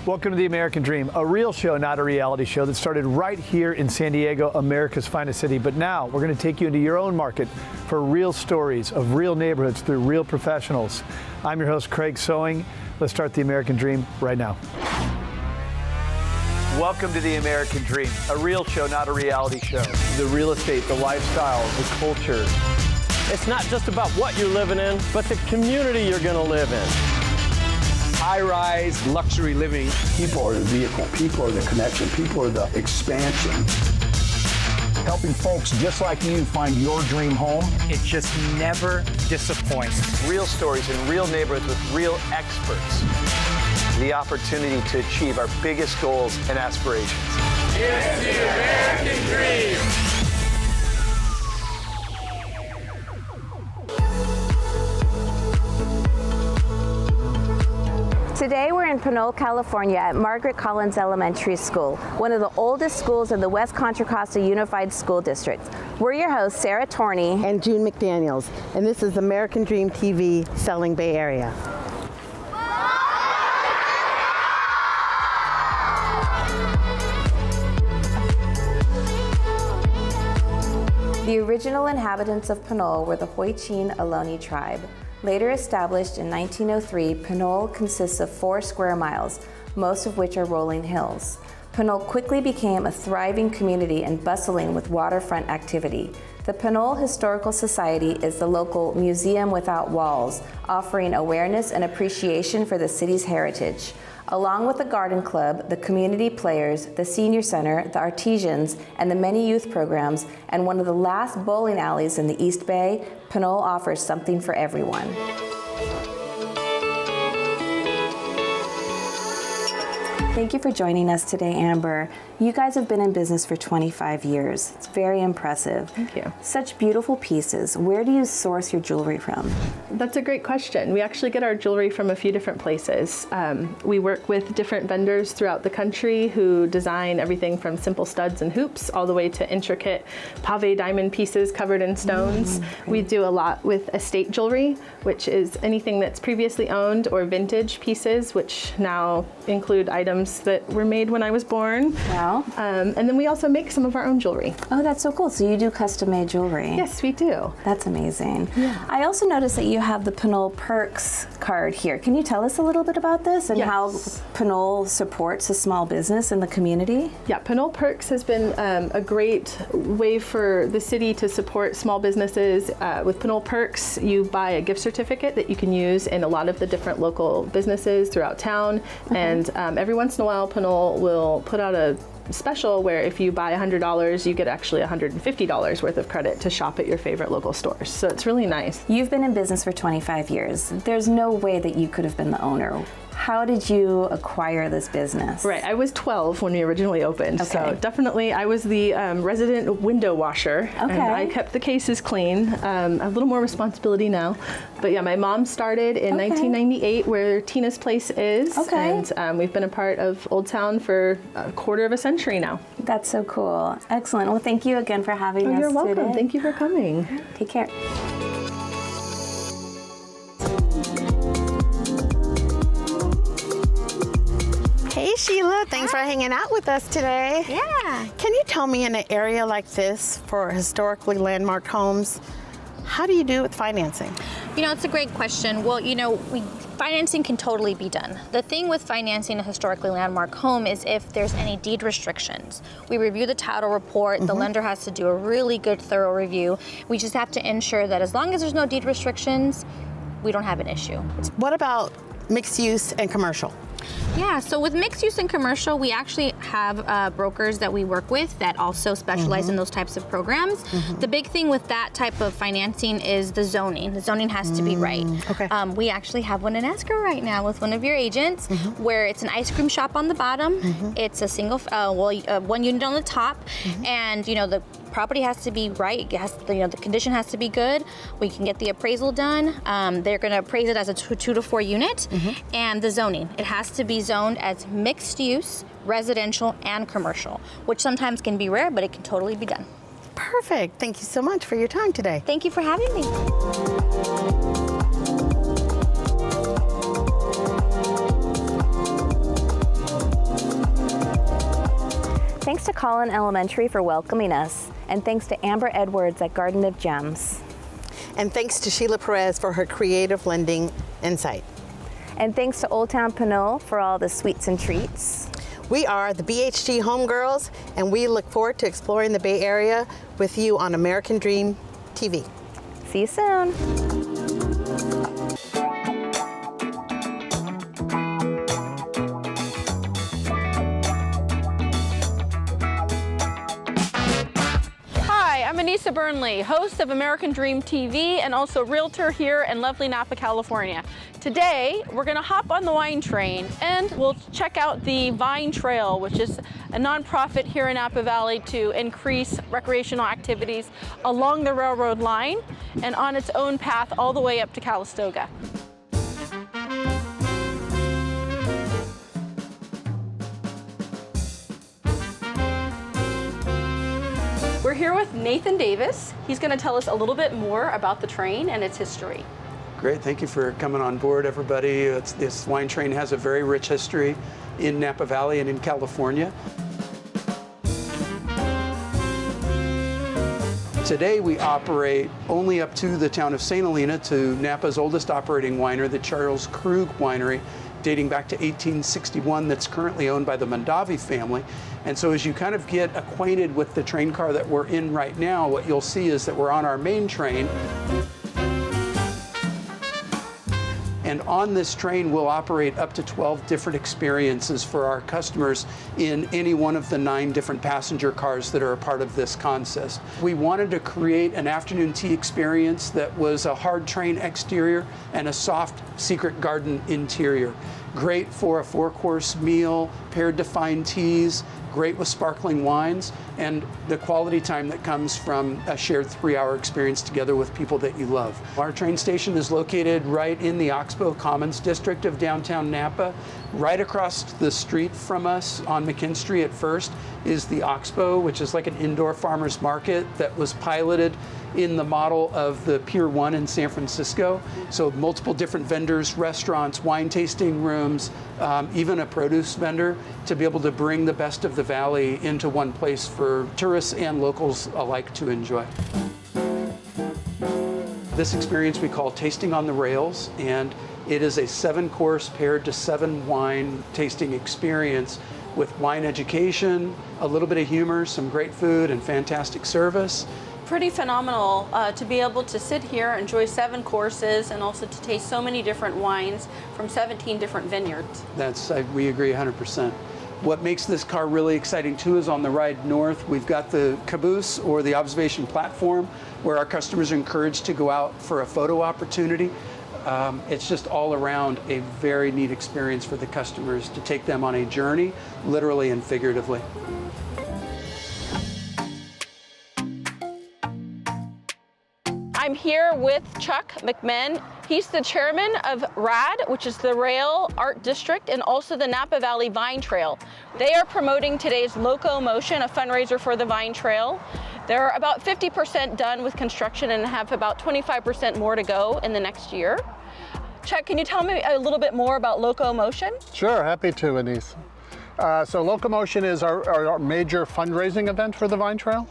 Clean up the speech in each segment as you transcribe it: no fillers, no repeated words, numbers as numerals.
Welcome to The American Dream, a real show, not a reality show that started right here in San Diego, America's finest city. But now we're going to take you into your own market for real stories of real neighborhoods through real professionals. I'm your host, Craig Sewing. Let's start The American Dream right now. Welcome to The American Dream, a real show, not a reality show. The real estate, the lifestyle, the culture. It's not just about what you're living in, but the community you're going to live in. High-rise luxury living. People are the vehicle, people are the connection, people are the expansion. Helping folks just like you find your dream home. It just never disappoints. Real stories in real neighborhoods with real experts. The opportunity to achieve our biggest goals and aspirations. It's the American Dream. Today we're in Pinole, California at Margaret Collins Elementary School, one of the oldest schools in the West Contra Costa Unified School District. We're your hosts, Sarah Torney and June McDaniels, and this is American Dream TV, Selling Bay Area. The original inhabitants of Pinole were the Hoichine Ohlone tribe. Later established in 1903, Pinole consists of 4 square miles, most of which are rolling hills. Pinole quickly became a thriving community and bustling with waterfront activity. The Pinole Historical Society is the local museum without walls, offering awareness and appreciation for the city's heritage. Along with the Garden Club, the community players, the Senior Center, the Artisans, and the many youth programs, and one of the last bowling alleys in the East Bay, Pinole offers something for everyone. Thank you for joining us today, Amber. You guys have been in business for 25 years. It's very impressive. Thank you. Such beautiful pieces. Where do you source your jewelry from? That's a great question. We actually get our jewelry from a few different places. We work with different vendors throughout the country who design everything from simple studs and hoops all the way to intricate pave diamond pieces covered in stones. We do a lot with estate jewelry, which is anything that's previously owned, or vintage pieces, which now include items that were made when I was born. Wow. And then we also make some of our own jewelry. Oh, that's so cool. So you do custom-made jewelry? Yes, we do. That's amazing. Yeah. I also noticed that you have the Pinole Perks card here. Can you tell us a little bit about this and how Pinole supports a small business in the community? Yeah, Pinole Perks has been a great way for the city to support small businesses. With Pinole Perks, you buy a gift certificate that you can use in a lot of the different local businesses throughout town. And every once in a while, Pinole will put out a special where if you buy $100, you get actually $150 worth of credit to shop at your favorite local stores. So it's really nice. You've been in business for 25 years. There's no way that you could have been the owner. How did you acquire this business? Right, I was 12 when we originally opened, so definitely I was the resident window washer, and I kept the cases clean. A little more responsibility now, but yeah, my mom started in 1998 where Tina's Place is, and we've been a part of Old Town for a quarter of a century now. That's so cool. Excellent. Well, thank you again for having us You're welcome. today. Thank you for coming. Take care. Hey Sheila, thanks for hanging out with us today. Yeah. Can you tell me, in an area like this for historically landmarked homes, how do you do with financing? You know, it's a great question. Well, you know, financing can totally be done. The thing with financing a historically landmark home is if there's any deed restrictions. We review the title report, the lender has to do a really good, thorough review. We just have to ensure that as long as there's no deed restrictions, we don't have an issue. What about mixed use and commercial? Yeah, so with mixed use and commercial, we actually have brokers that we work with that also specialize in those types of programs. The big thing with that type of financing is the zoning. The zoning has to be right. We actually have one in escrow right now with one of your agents where it's an ice cream shop on the bottom. It's a single, one unit on the top, and you know, the property has to be right. It has, you know, the condition has to be good. We can get the appraisal done. They're going to appraise it as a 2 to 4 unit, and the zoning. It has to be zoned as mixed use, residential, and commercial, which sometimes can be rare, but it can totally be done. Perfect. Thank you so much for your time today. Thank you for having me. Holland Elementary for welcoming us. And thanks to Amber Edwards at Garden of Gems. And thanks to Sheila Perez for her creative lending insight. And thanks to Old Town Pinole for all the sweets and treats. We are the BHG Homegirls, and we look forward to exploring the Bay Area with you on American Dream TV. See you soon. I'm Anissa Burnley, host of American Dream TV and also realtor here in lovely Napa, California. Today, we're gonna hop on the wine train and we'll check out the Vine Trail, which is a nonprofit here in Napa Valley to increase recreational activities along the railroad line and on its own path all the way up to Calistoga. We're here with Nathan Davis. He's going to tell us a little bit more about the train and its history. Great, thank you for coming on board, everybody. This wine train has a very rich history in Napa Valley and in California. Today we operate only up to the town of St. Helena, to Napa's oldest operating winery, the Charles Krug Winery, dating back to 1861, that's currently owned by the Mondavi family. And so as you kind of get acquainted with the train car that we're in right now, what you'll see is that we're on our main train. And on this train, we'll operate up to 12 different experiences for our customers in any one of the 9 different passenger cars that are a part of this consist. We wanted to create an afternoon tea experience that was a hard train exterior and a soft secret garden interior. Great for a 4-course meal, paired to fine teas, great with sparkling wines, and the quality time that comes from a shared 3-hour experience together with people that you love. Our train station is located right in the Oxbow Commons district of downtown Napa. Right across the street from us on McKinstry at First is the Oxbow, which is like an indoor farmers market that was piloted in the model of the Pier 1 in San Francisco. So multiple different vendors, restaurants, wine tasting rooms, even a produce vendor, to be able to bring the best of the valley into one place for tourists and locals alike to enjoy. This experience we call Tasting on the Rails, and it is a 7-course paired to 7 wine tasting experience with wine education, a little bit of humor, some great food, and fantastic service. Pretty phenomenal to be able to sit here, enjoy 7 courses, and also to taste so many different wines from 17 different vineyards. We agree 100%. What makes this car really exciting too is on the ride north, we've got the caboose or the observation platform where our customers are encouraged to go out for a photo opportunity. It's just all around a very neat experience for the customers to take them on a journey, literally and figuratively. I'm here with Chuck McMahon. He's the chairman of RAD, which is the Rail Art District, and also the Napa Valley Vine Trail. They are promoting today's Loco Motion, a fundraiser for the Vine Trail. They're about 50% done with construction and have about 25% more to go in the next year. Chuck, can you tell me a little bit more about Loco Motion? Sure, happy to, Anissa. So Loco Motion is our major fundraising event for the Vine Trail.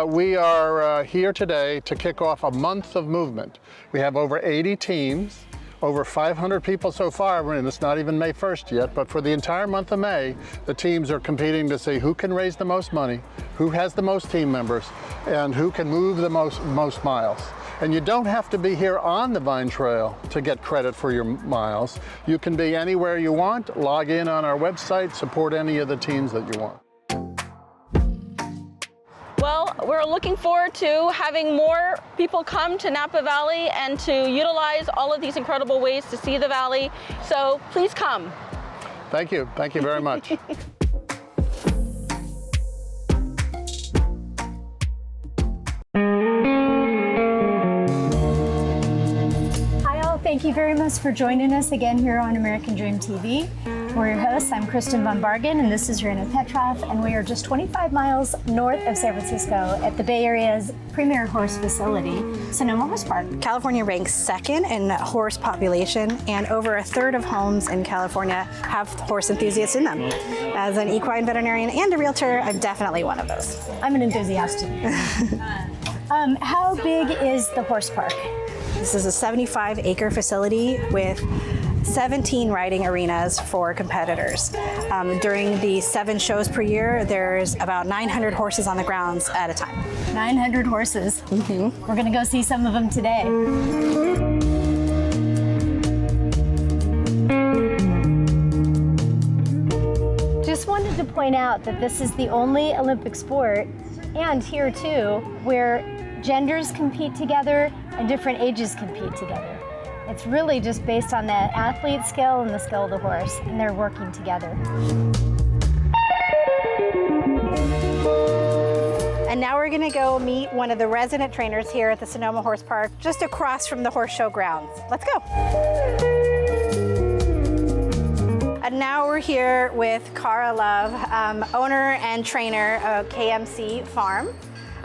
We are here today to kick off a month of movement. We have over 80 teams, over 500 people so far, and it's not even May 1st yet, but for the entire month of May, the teams are competing to see who can raise the most money, who has the most team members, and who can move the most miles. And you don't have to be here on the Vine Trail to get credit for your miles. You can be anywhere you want, log in on our website, support any of the teams that you want. Well, we're looking forward to having more people come to Napa Valley and to utilize all of these incredible ways to see the valley. So please come. Thank you. Thank you very much. Thank you very much for joining us again here on American Dream TV. We're your hosts. I'm Kristen Von Bargen, and this is Rena Petroff, and we are just 25 miles north of San Francisco at the Bay Area's premier horse facility, Sonoma Horse Park. California ranks second in horse population, and over a third of homes in California have horse enthusiasts in them. As an equine veterinarian and a realtor, I'm definitely one of those. I'm an enthusiast too. How big is the horse park? This is a 75-acre facility with 17 riding arenas for competitors. During the 7 shows per year, there's about 900 horses on the grounds at a time. 900 horses. Mm-hmm. We're gonna go see some of them today. Just wanted to point out that this is the only Olympic sport, and here too, where genders compete together and different ages compete together. It's really just based on the athlete skill and the skill of the horse, and they're working together. And now we're gonna go meet one of the resident trainers here at the Sonoma Horse Park, just across from the horse show grounds. Let's go. And now we're here with Cara Love, owner and trainer of KMC Farm.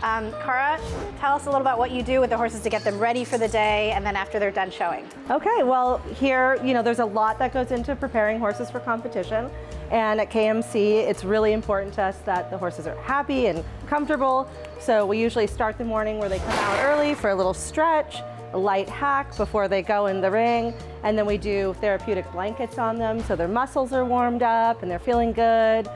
Cara, tell us a little about what you do with the horses to get them ready for the day and then after they're done showing. Okay, well here, there's a lot that goes into preparing horses for competition. And at KMC, it's really important to us that the horses are happy and comfortable. So we usually start the morning where they come out early for a little stretch, a light hack before they go in the ring. And then we do therapeutic blankets on them so their muscles are warmed up and they're feeling good.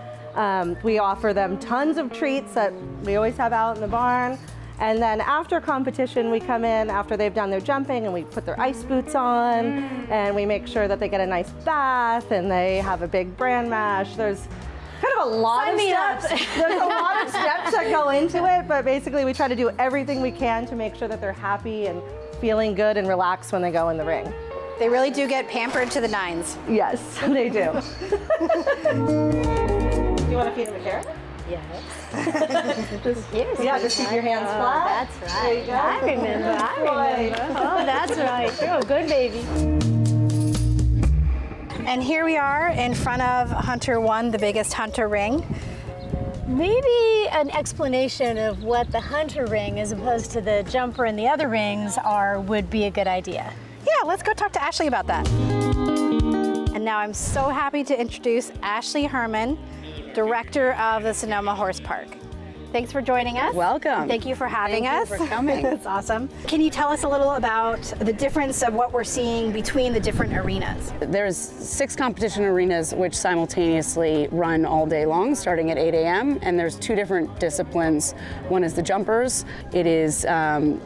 We offer them tons of treats that we always have out in the barn. And then after competition, we come in after they've done their jumping and we put their ice boots on and we make sure that they get a nice bath and they have a big bran mash. There's kind of a lot of steps. There's a lot of steps that go into it, but basically we try to do everything we can to make sure that they're happy and feeling good and relaxed when they go in the ring. They really do get pampered to the nines. Yes, they do. You want to feed them a carrot? Yes. just keep your hands flat. That's right. There you go. I remember. Oh, that's right. You're a good baby. And here we are in front of Hunter 1, the biggest hunter ring. Maybe an explanation of what the hunter ring as opposed to the jumper and the other rings are would be a good idea. Yeah, let's go talk to Ashley about that. And now I'm so happy to introduce Ashley Herman, Director of the Sonoma Horse Park. Thanks for joining us. Welcome. Thank you for having us. Thank you for coming. That's awesome. Can you tell us a little about the difference of what we're seeing between the different arenas? There's 6 competition arenas which simultaneously run all day long, starting at 8 a.m. And there's 2 different disciplines. One is the jumpers. It is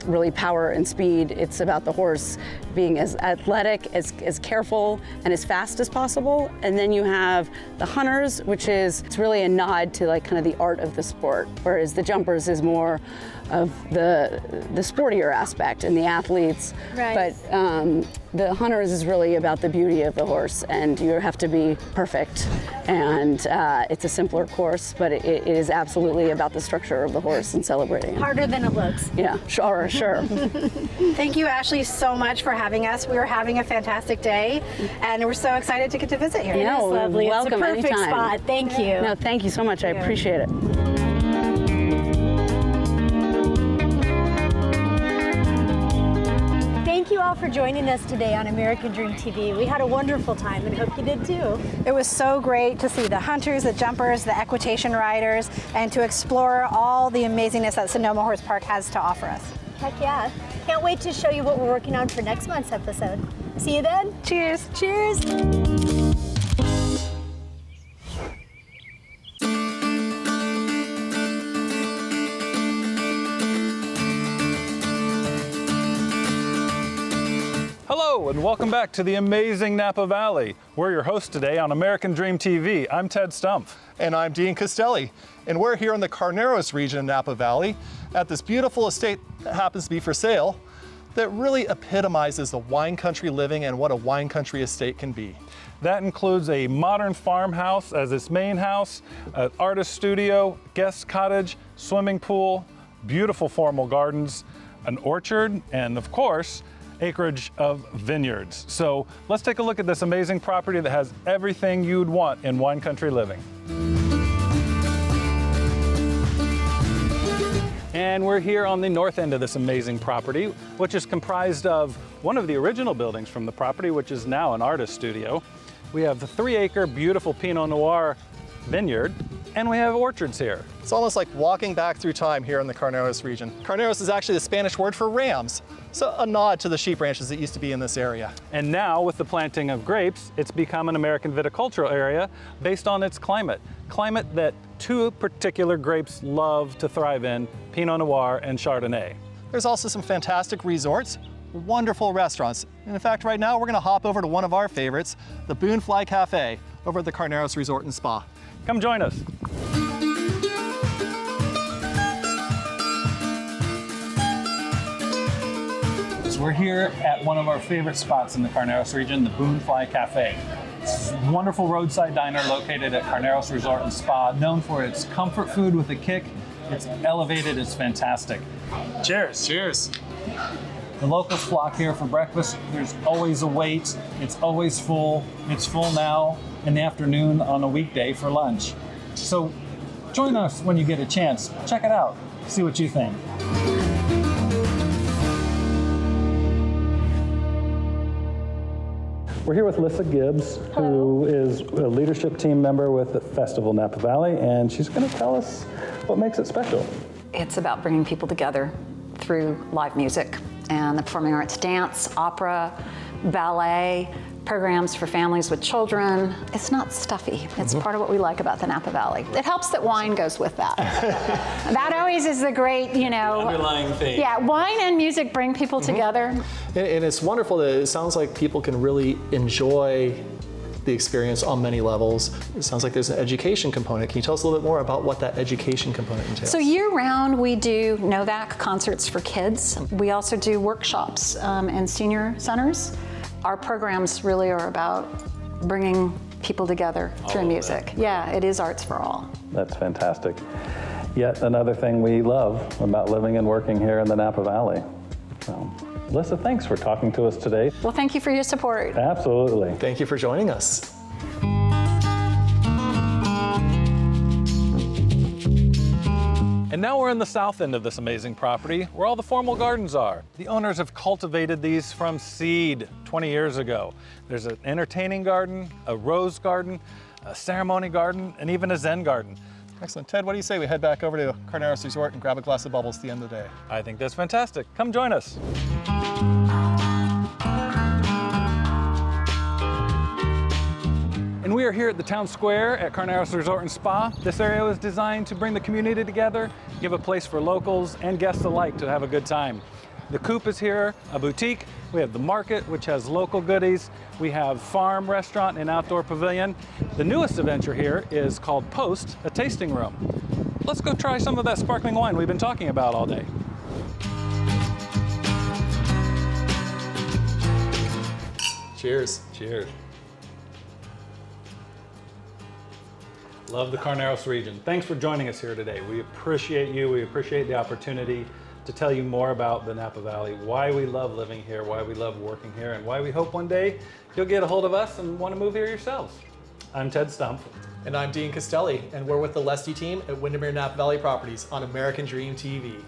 really power and speed. It's about the horse being as athletic, as careful, and as fast as possible. And then you have the hunters, which is, it's really a nod to like kind of the art of the sport, whereas the jumpers is more of the sportier aspect and the athletes. Right. But the hunters is really about the beauty of the horse, and you have to be perfect. And it's a simpler course, but it is absolutely about the structure of the horse and celebrating it. Harder than it looks. Yeah, sure. Thank you, Ashley, so much for having us. We are having a fantastic day, and we're so excited to get to visit here. It is lovely. Welcome it's a perfect anytime. spot. Thank you. No, thank you so much. I appreciate it. Thank you all for joining us today on American Dream TV. We had a wonderful time and hope you did too. It was so great to see the hunters, the jumpers, the equitation riders, and to explore all the amazingness that Sonoma Horse Park has to offer us. Heck yeah. Can't wait to show you what we're working on for next month's episode. See you then. Cheers. Cheers. Hello and welcome back to the amazing Napa Valley. We're your hosts today on American Dream TV. I'm Ted Stumpf. And I'm Dean Costelli. And we're here in the Carneros region of Napa Valley at this beautiful estate that happens to be for sale that really epitomizes the wine country living and what a wine country estate can be. That includes a modern farmhouse as its main house, an artist studio, guest cottage, swimming pool, beautiful formal gardens, an orchard, and of course, acreage of vineyards. So let's take a look at this amazing property that has everything you'd want in wine country living. And we're here on the north end of this amazing property, which is comprised of one of the original buildings from the property, which is now an artist studio. We have the 3-acre beautiful Pinot Noir vineyard, and we have orchards here. It's almost like walking back through time here in the Carneros region. Carneros is actually the Spanish word for rams, so a nod to the sheep ranches that used to be in this area. And now with the planting of grapes, it's become an American viticultural area based on its climate. Climate that 2 particular grapes love to thrive in, Pinot Noir and Chardonnay. There's also some fantastic resorts, wonderful restaurants. And in fact, right now we're gonna hop over to one of our favorites, the Boonfly Cafe over at the Carneros Resort and Spa. Come join us. So we're here at one of our favorite spots in the Carneros region, the Boonfly Cafe. It's a wonderful roadside diner located at Carneros Resort and Spa, known for its comfort food with a kick. It's elevated, it's fantastic. Cheers. Cheers. The locals flock here for breakfast. There's always a wait. It's always full. It's full now in the afternoon on a weekday for lunch. So join us when you get a chance. Check it out. See what you think. We're here with Lissa Gibbs, who is a leadership team member with the Festival Napa Valley, and she's going to tell us what makes it special. It's about bringing people together through live music and the performing arts, dance, opera, ballet, programs for families with children. It's not stuffy. It's part of what we like about the Napa Valley. It helps that wine goes with that. That always is the great, The underlying theme. Yeah, wine and music bring people together. And it's wonderful that it sounds like people can really enjoy the experience on many levels. It sounds like there's an education component. Can you tell us a little bit more about what that education component entails? So year-round, we do NOVAC concerts for kids. We also do workshops in senior centers. Our programs really are about bringing people together through music. Yeah, it is arts for all. That's fantastic. Yet another thing we love about living and working here in the Napa Valley. So, Lissa, thanks for talking to us today. Well, thank you for your support. Absolutely. Thank you for joining us. And now we're in the south end of this amazing property where all the formal gardens are. The owners have cultivated these from seed 20 years ago. There's an entertaining garden, a rose garden, a ceremony garden, and even a Zen garden. Excellent. Ted, what do you say we head back over to Carneros Resort and grab a glass of bubbles at the end of the day? I think that's fantastic. Come join us. And we are here at the town square at Carneros Resort and Spa. This area was designed to bring the community together, give a place for locals and guests alike to have a good time. The Coop is here, a boutique. We have the market, which has local goodies. We have farm, restaurant, and outdoor pavilion. The newest adventure here is called Post, a tasting room. Let's go try some of that sparkling wine we've been talking about all day. Cheers. Cheers. Love the Carneros region. Thanks for joining us here today. We appreciate you. We appreciate the opportunity to tell you more about the Napa Valley, why we love living here, why we love working here, and why we hope one day you'll get a hold of us and want to move here yourselves. I'm Ted Stump. And I'm Dean Castelli, and we're with the Lesty team at Windermere Napa Valley Properties on American Dream TV.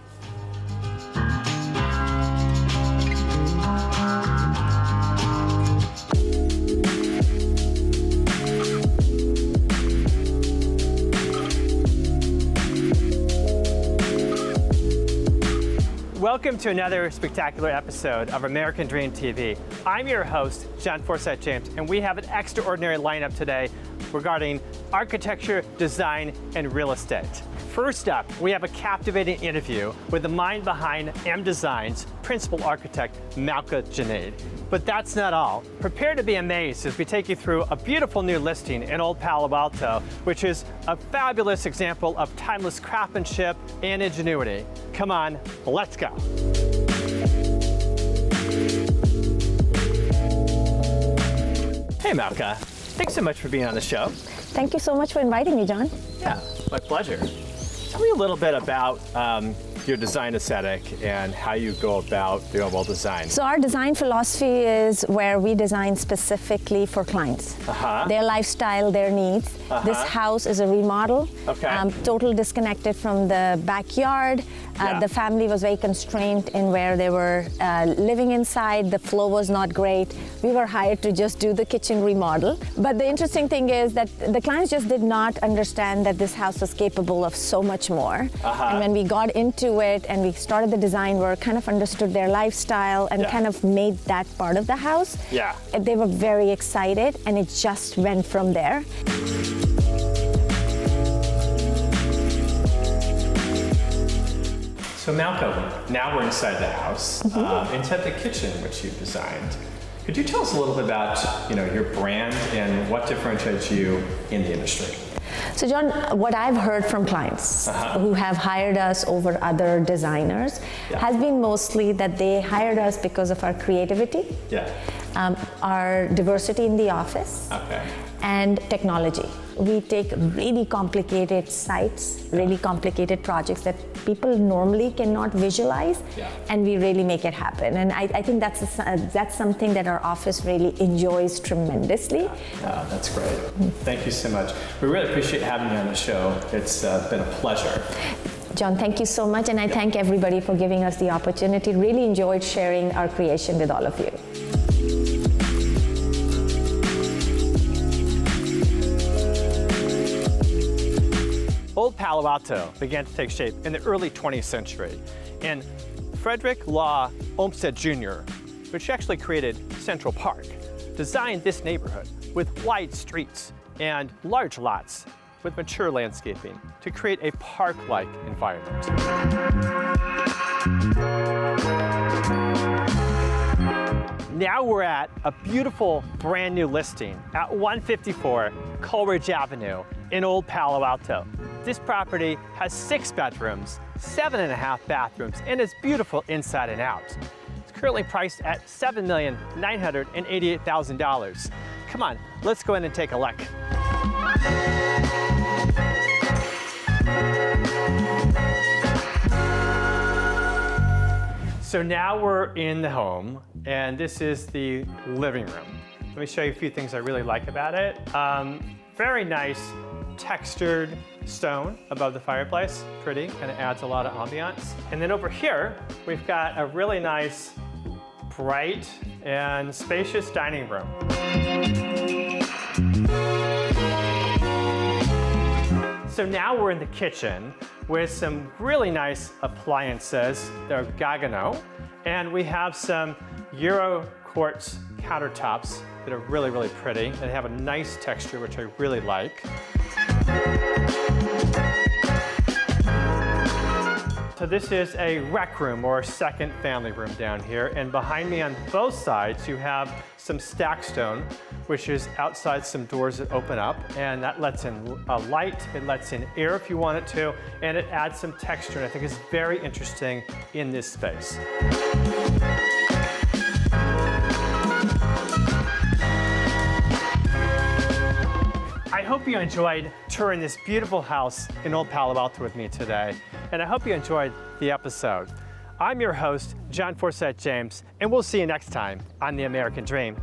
Welcome to another spectacular episode of American Dream TV. I'm your host, John Forsyth James, and we have an extraordinary lineup today regarding architecture, design, and real estate. First up, we have a captivating interview with the mind behind M Design's principal architect, Malka Junaid. But that's not all. Prepare to be amazed as we take you through a beautiful new listing in Old Palo Alto, which is a fabulous example of timeless craftsmanship and ingenuity. Come on, let's go. Hey, Malka. Thanks so much for being on the show. Thank you so much for inviting me, John. Yeah, my pleasure. Tell me a little bit about your design aesthetic and how you go about the overall design. So our design philosophy is where we design specifically for clients, their lifestyle, their needs. This house is a remodel, total disconnected from the backyard. The family was very constrained in where they were living inside. The flow was not great. We were hired to just do the kitchen remodel. But the interesting thing is that the clients just did not understand that this house was capable of so much more. And when we got into it and we started the design work, kind of understood their lifestyle and kind of made that part of the house, they were very excited, and it just went from there. So Malcolm, now we're inside the house, inside the kitchen, which you've designed. Could you tell us a little bit about, your brand and what differentiates you in the industry? So John, what I've heard from clients who have hired us over other designers has been mostly that they hired us because of our creativity, our diversity in the office, and technology. We take really complicated sites, really complicated projects that people normally cannot visualize, and we really make it happen. And I think that's something that our office really enjoys tremendously. That's great. Thank you so much. We really appreciate having you on the show. It's been a pleasure. John, thank you so much, and I thank everybody for giving us the opportunity. Really enjoyed sharing our creation with all of you. Old Palo Alto began to take shape in the early 20th century, and Frederick Law Olmsted Jr., which actually created Central Park, designed this neighborhood with wide streets and large lots with mature landscaping to create a park-like environment. Now we're at a beautiful brand new listing at 154 Coleridge Avenue in Old Palo Alto. This property has 6 bedrooms, 7.5 bathrooms, and is beautiful inside and out. It's currently priced at $7,988,000. Come on, let's go in and take a look. So now we're in the home, and this is the living room. Let me show you a few things I really like about it. Very nice textured stone above the fireplace. Pretty, kind of adds a lot of ambiance. And then over here, we've got a really nice, bright and spacious dining room. So now we're in the kitchen with some really nice appliances. They're Gaggenau, and we have some Euro quartz countertops that are really, really pretty. They have a nice texture, which I really like. So this is a rec room, or a second family room down here. And behind me on both sides, you have some stack stone, which is outside some doors that open up. And that lets in light, it lets in air if you want it to, and it adds some texture. And I think it's very interesting in this space. I hope you enjoyed touring this beautiful house in Old Palo Alto with me today, and I hope you enjoyed the episode. I'm your host, John Forsett James, and we'll see you next time on The American Dream.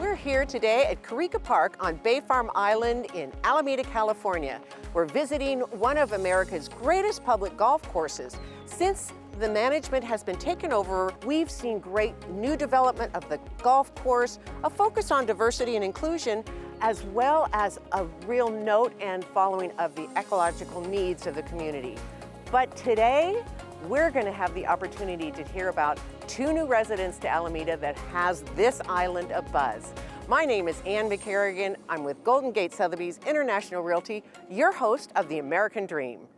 We're here today at Carica Park on Bay Farm Island in Alameda, California. We're visiting one of America's greatest public golf courses. Since the management has been taken over, we've seen great new development of the golf course, a focus on diversity and inclusion, as well as a real note and following of the ecological needs of the community. But today, we're going to have the opportunity to hear about 2 new residents to Alameda that has this island abuzz. My name is Ann McCarrigan. I'm with Golden Gate Sotheby's International Realty, your host of The American Dream.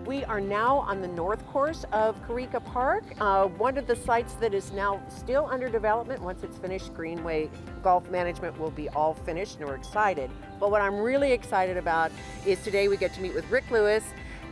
We are now on the north course of Carica Park, one of the sites that is now still under development. Once it's finished, Greenway Golf Management will be all finished, and we're excited. But what I'm really excited about is today we get to meet with Rick Lewis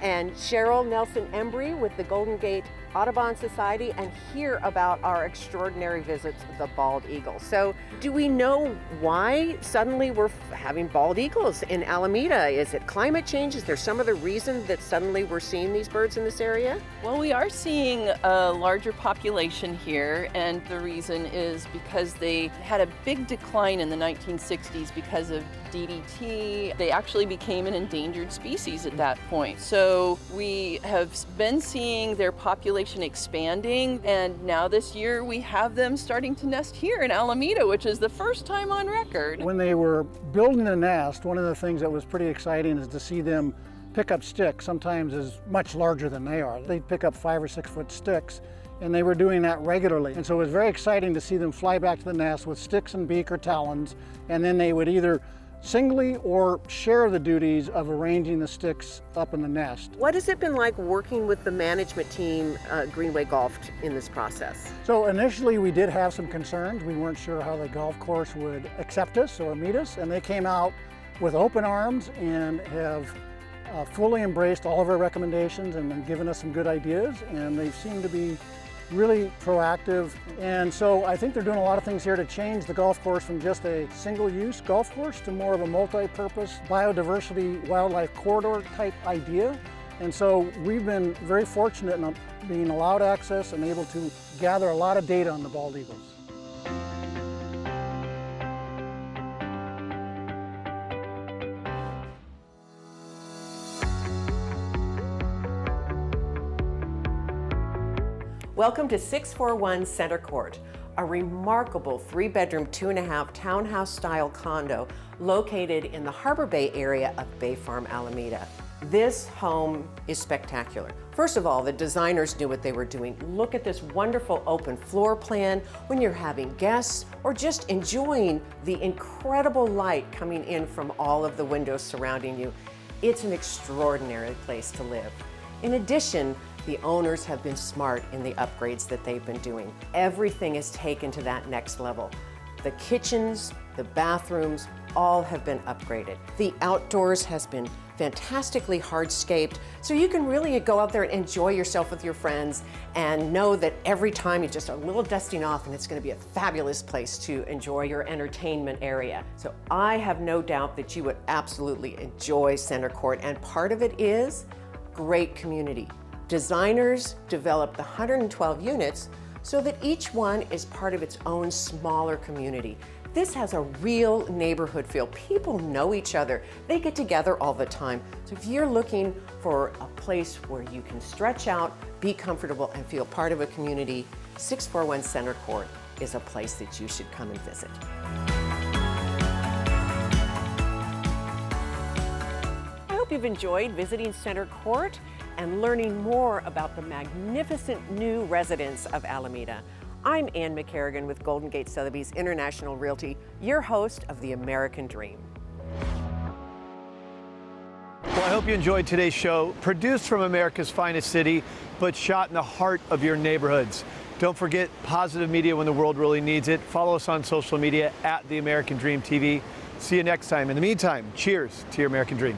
and Cheryl Nelson Embry with the Golden Gate Audubon Society and hear about our extraordinary visits of the bald eagle. So do we know why suddenly we're having bald eagles in Alameda? Is it climate change? Is there some other reason that suddenly we're seeing these birds in this area? Well, we are seeing a larger population here, and the reason is because they had a big decline in the 1960s because of DDT. They actually became an endangered species at that point. So we have been seeing their population expanding, and now this year we have them starting to nest here in Alameda, which is the first time on record. When they were building the nest, one of the things that was pretty exciting is to see them pick up sticks, sometimes as much larger than they are. They'd pick up 5 or 6 foot sticks, and they were doing that regularly. And so it was very exciting to see them fly back to the nest with sticks and beak or talons, and then they would either singly or share the duties of arranging the sticks up in the nest. What has it been like working with the management team, Greenway Golf, in this process? So initially we did have some concerns. We weren't sure how the golf course would accept us or meet us, and they came out with open arms and have fully embraced all of our recommendations and given us some good ideas, and they seem to be really proactive. And so I think they're doing a lot of things here to change the golf course from just a single-use golf course to more of a multi-purpose biodiversity wildlife corridor type idea. And so we've been very fortunate in being allowed access and able to gather a lot of data on the bald eagles. Welcome to 641 Center Court, a remarkable 3-bedroom, 2.5 townhouse-style condo located in the Harbor Bay area of Bay Farm, Alameda. This home is spectacular. First of all, the designers knew what they were doing. Look at this wonderful open floor plan when you're having guests or just enjoying the incredible light coming in from all of the windows surrounding you. It's an extraordinary place to live. In addition, the owners have been smart in the upgrades that they've been doing. Everything is taken to that next level. The kitchens, the bathrooms, all have been upgraded. The outdoors has been fantastically hardscaped, so you can really go out there and enjoy yourself with your friends and know that every time you're just a little dusting off and it's going to be a fabulous place to enjoy your entertainment area. So I have no doubt that you would absolutely enjoy Center Court, and part of it is great community. Designers developed the 112 units so that each one is part of its own smaller community. This has a real neighborhood feel. People know each other. They get together all the time. So if you're looking for a place where you can stretch out, be comfortable, and feel part of a community, 641 Center Court is a place that you should come and visit. I hope you've enjoyed visiting Center Court and learning more about the magnificent new residents of Alameda. I'm Ann McCarrigan with Golden Gate Sotheby's International Realty, your host of The American Dream. Well, I hope you enjoyed today's show, produced from America's finest city, but shot in the heart of your neighborhoods. Don't forget positive media when the world really needs it. Follow us on social media at The American Dream TV. See you next time. In the meantime, cheers to your American dream.